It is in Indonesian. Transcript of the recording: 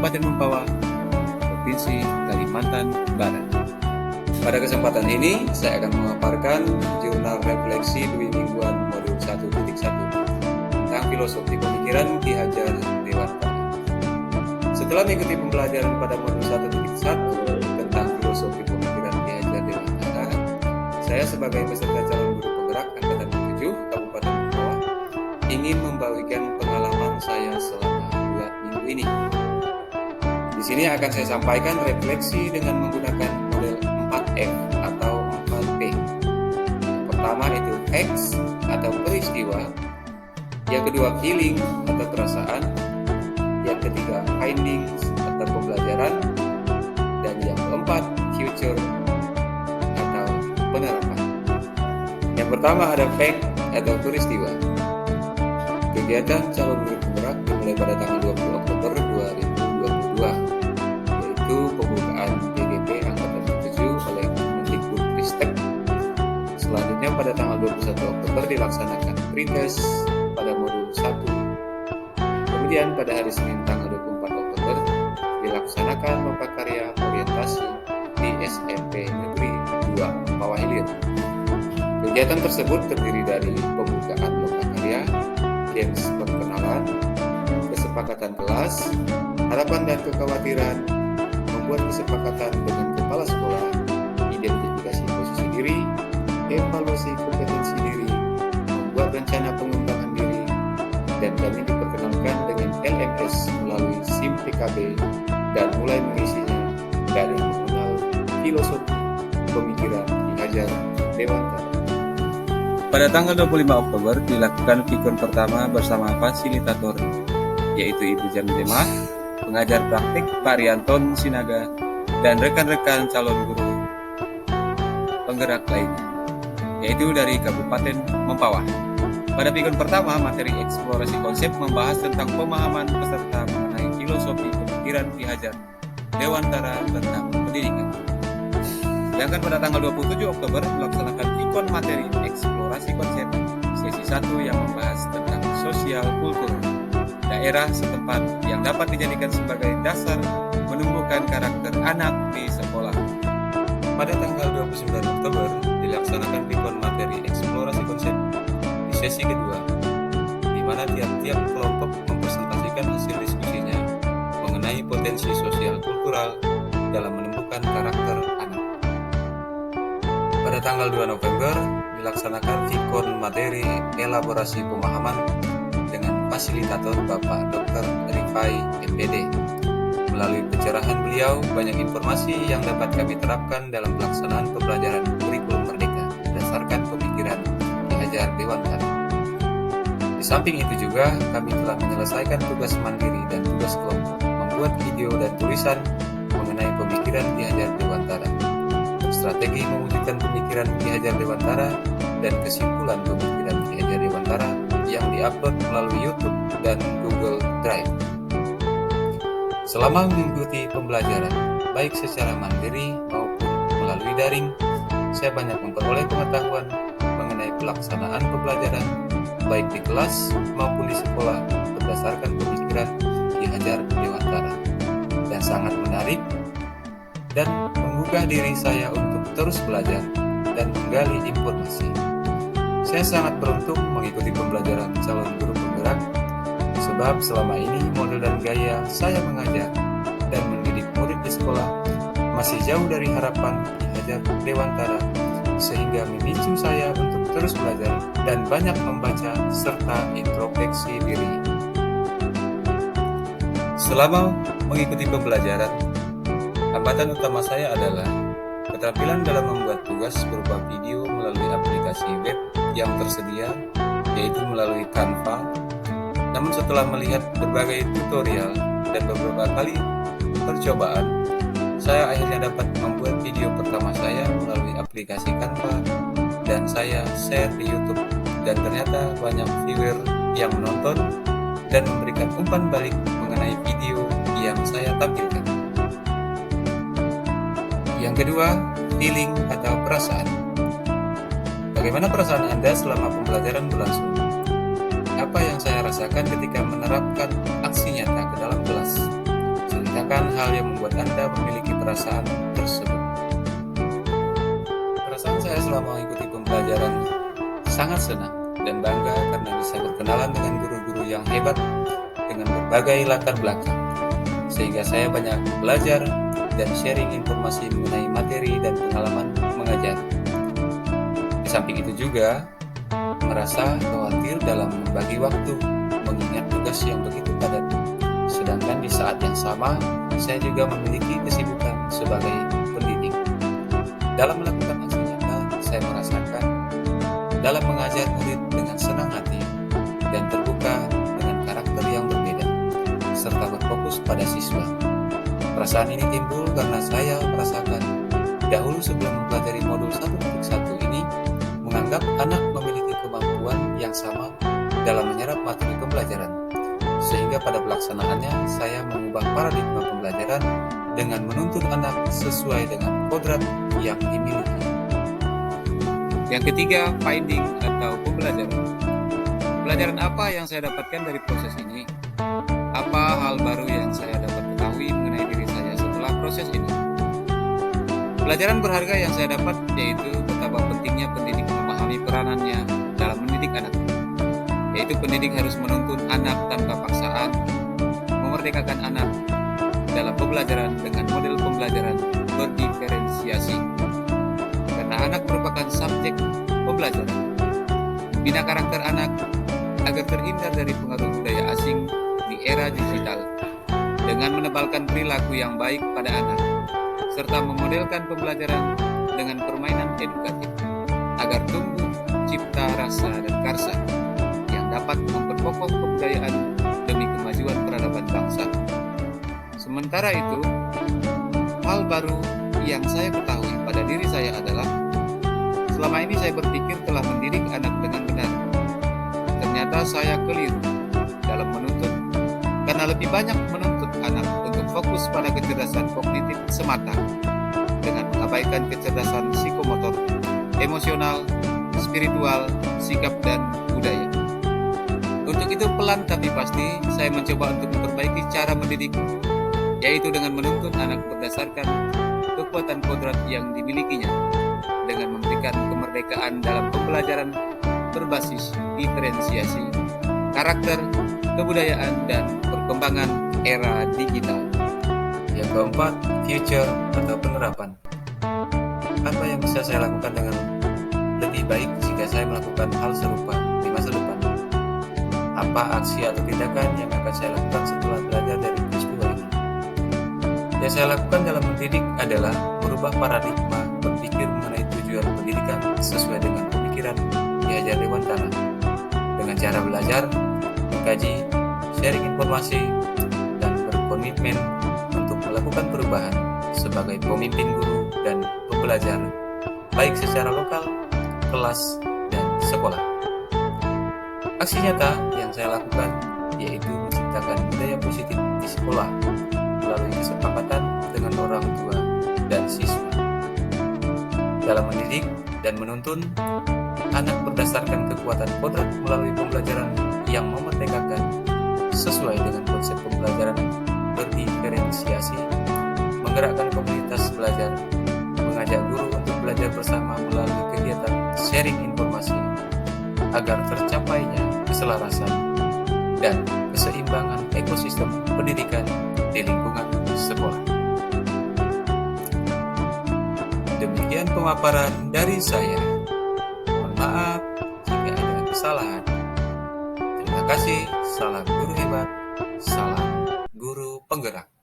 Kabupaten Mempawah, Provinsi Kalimantan Barat. Pada kesempatan ini, saya akan memaparkan jurnal refleksi Dwi Mingguan modul 1.1 tentang filosofi pemikiran Ki Hajar Dewantara. Setelah mengikuti pembelajaran pada modul 1.1 tentang filosofi pemikiran Ki Hajar Dewantara, saya sebagai peserta calon guru penggerak Angkatan 7 Kabupaten Mempawah ingin membagikan pengalaman saya selama 2 minggu ini. Di sini akan saya sampaikan refleksi dengan menggunakan model 4F atau 4P. Yang pertama itu facts atau peristiwa, yang kedua feeling atau perasaan, yang ketiga findings atau pembelajaran, dan yang keempat future atau penerapan. Yang pertama ada fact atau peristiwa. Kegiatan calon guru penggerak dimulai pada tanggal 20 Oktober 2022, yaitu pembukaan PGP Angkatan 7 oleh Kemendikbudristek. Selanjutnya pada tanggal 21 Oktober dilaksanakan pretest pada modul 1. Kemudian pada hari Senin tanggal 24 Oktober dilaksanakan lomba karya orientasi di SMP Negeri 2 Mempawah Hilir. Kegiatan tersebut terdiri dari pembukaan lomba karya, games perkenalan, kesepakatan kelas, harapan dan kekhawatiran, membuat kesepakatan dengan kepala sekolah, identifikasi posisi diri, evaluasi kompetensi diri, membuat rencana pengembangan diri, dan kami diperkenalkan dengan LMS melalui SIM PKB dan mulai mengisinya dari mengenal filosofi pemikiran Ki Hajar Dewantara. Pada tanggal 25 Oktober dilakukan vikon pertama bersama fasilitator, yaitu Ibu Jamimah, pengajar praktik Pak Rianton Sinaga, dan rekan-rekan calon guru penggerak lainnya, yaitu dari Kabupaten Mempawah. Pada vikon pertama, materi eksplorasi konsep membahas tentang pemahaman peserta mengenai filosofi pemikiran Ki Hajar Dewantara tentang pendidikan. Sedangkan pada tanggal 27 Oktober melaksanakan vikon materi eksplorasi konsep sesi 1 yang membahas tentang sosial kultur daerah setempat yang dapat dijadikan sebagai dasar menumbuhkan karakter anak di sekolah. Pada tanggal 29 Oktober dilaksanakan vikon materi eksplorasi konsep di sesi kedua, di mana tiap-tiap kelompok mempresentasikan hasil diskusinya mengenai potensi sosial kultural dalam menumbuhkan karakter anak. Pada tanggal 2 November dilaksanakan vikon materi elaborasi pemahaman dengan fasilitator Bapak Dr. Rifai MPD. Melalui pencerahan beliau, banyak informasi yang dapat kami terapkan dalam pelaksanaan pembelajaran kurikulum merdeka berdasarkan pemikiran Ki Hajar Dewantara. Di samping itu juga kami telah menyelesaikan tugas mandiri dan tugas kelompok, membuat video dan tulisan mengenai pemikiran Ki Hajar Dewantara, strategi mewujudkan pemikiran Ki Hajar Dewantara, dan kesimpulan pemikiran Ki Hajar Dewantara yang diupload melalui YouTube dan Google Drive. Selama mengikuti pembelajaran, baik secara mandiri maupun melalui daring, saya banyak memperoleh pengetahuan mengenai pelaksanaan pembelajaran, baik di kelas maupun di sekolah berdasarkan pemikiran Ki Hajar Dewantara, dan sangat menarik dan menggugah diri saya untuk terus belajar dan menggali informasi. Saya sangat beruntung mengikuti pembelajaran calon guru penggerak, sebab selama ini model dan gaya saya mengajar dan mendidik murid di sekolah masih jauh dari harapan Ki Hajar Dewantara, sehingga memicu saya untuk terus belajar dan banyak membaca serta introspeksi diri. Selama mengikuti pembelajaran, hambatan utama saya adalah keterampilan dalam membuat tugas berupa video melalui aplikasi web yang tersedia, yaitu melalui Canva. Namun setelah melihat berbagai tutorial dan beberapa kali percobaan, saya akhirnya dapat membuat video pertama saya melalui aplikasi Canva dan saya share di YouTube, dan ternyata banyak viewer yang menonton dan memberikan umpan balik mengenai video yang saya tampilkan. Yang kedua, feeling atau perasaan. Bagaimana perasaan Anda selama pembelajaran berlangsung? Apa yang saya rasakan ketika menerapkan aksi nyata ke dalam kelas? Ceritakan Utarakan hal yang membuat Anda memiliki perasaan tersebut. Perasaan saya selama mengikuti pembelajaran sangat senang dan bangga karena bisa berkenalan dengan guru-guru yang hebat dengan berbagai latar belakang, sehingga saya banyak belajar dan sharing informasi mengenai materi dan pengalaman mengajar. Di samping itu juga merasa khawatir dalam membagi waktu mengingat tugas yang begitu padat. Sedangkan di saat yang sama, saya juga memiliki kesibukan sebagai pendidik. Dalam melakukan aksi nyata, saya merasakan dalam mengajar murid dengan senang hati dan terbuka dengan karakter yang berbeda, serta berfokus pada siswa. Perasaan ini timbul karena saya merasakan dahulu sebelum mempelajari modul 1.1 ini, menganggap anak memiliki kemampuan yang sama dalam menyerap materi pembelajaran, sehingga pada pelaksanaannya saya mengubah paradigma pembelajaran dengan menuntun anak sesuai dengan kodrat yang dimiliki. Yang ketiga, finding atau pembelajaran. Pelajaran apa yang saya dapatkan dari proses ini? Apa hal baru yang saya dapat ketahui mengenai diri saya setelah proses ini? Pelajaran berharga yang saya dapat yaitu betapa pentingnya pendidik memahami peranannya dalam mendidik anak. Yaitu pendidik harus menuntun anak tanpa paksaan, memerdekakan anak dalam pembelajaran dengan model pembelajaran berdiferensiasi. Karena anak merupakan subjek pembelajaran, membina karakter anak agar terhindar dari pengaruh budaya asing di era digital dengan menebalkan perilaku yang baik pada anak, serta memodelkan pembelajaran dengan permainan edukatif agar tumbuh cipta rasa dan karsa yang dapat memperkokoh kebudayaan demi kemajuan peradaban bangsa. Sementara itu, hal baru yang saya ketahui pada diri saya adalah selama ini saya berpikir telah mendidik anak dengan benar. Ternyata saya keliru dalam menuntut, karena lebih banyak menuntut anak untuk fokus pada kecerdasan kognitif semata dengan mengabaikan kecerdasan psikomotor, emosional, spiritual, sikap, dan budaya. Untuk itu pelan tapi pasti saya mencoba untuk memperbaiki cara mendidik, yaitu dengan menuntun anak berdasarkan kekuatan kodrat yang dimilikinya, dengan memberikan kemerdekaan dalam pembelajaran berbasis diferensiasi, karakter, kebudayaan, dan perkembangan era digital. Yang keempat, future atau penerapan. Apa yang bisa saya lakukan dengan lebih baik jika saya melakukan hal serupa di masa depan? Apa aksi atau tindakan yang akan saya lakukan setelah belajar dari peristiwa ini? Yang saya lakukan dalam mendidik adalah merubah paradigma berpikir mengenai tujuan pendidikan sesuai dengan pemikiran Ki Hajar Dewantara dengan cara belajar, mengkaji, sharing informasi, dan berkomitmen untuk melakukan perubahan sebagai pemimpin guru dan pembelajar, baik secara lokal, kelas, dan sekolah. Aksi nyata yang saya lakukan yaitu menciptakan budaya positif di sekolah melalui kesepakatan dengan orang tua dan siswa. Dalam mendidik dan menuntun anak berdasarkan kekuatan kodrat melalui pembelajaran yang memerdekakan sesuai dengan konsep pembelajaran berdiferensiasi, menggerakkan komunitas belajar, mengajak guru untuk belajar bersama melalui kegiatan sharing informasi agar tercapainya keselarasan dan keseimbangan ekosistem pendidikan di lingkungan sekolah. Demikian pemaparan dari saya. Mohon maaf jika ada kesalahan. Terima kasih. Salam guru hebat. Salam guru penggerak.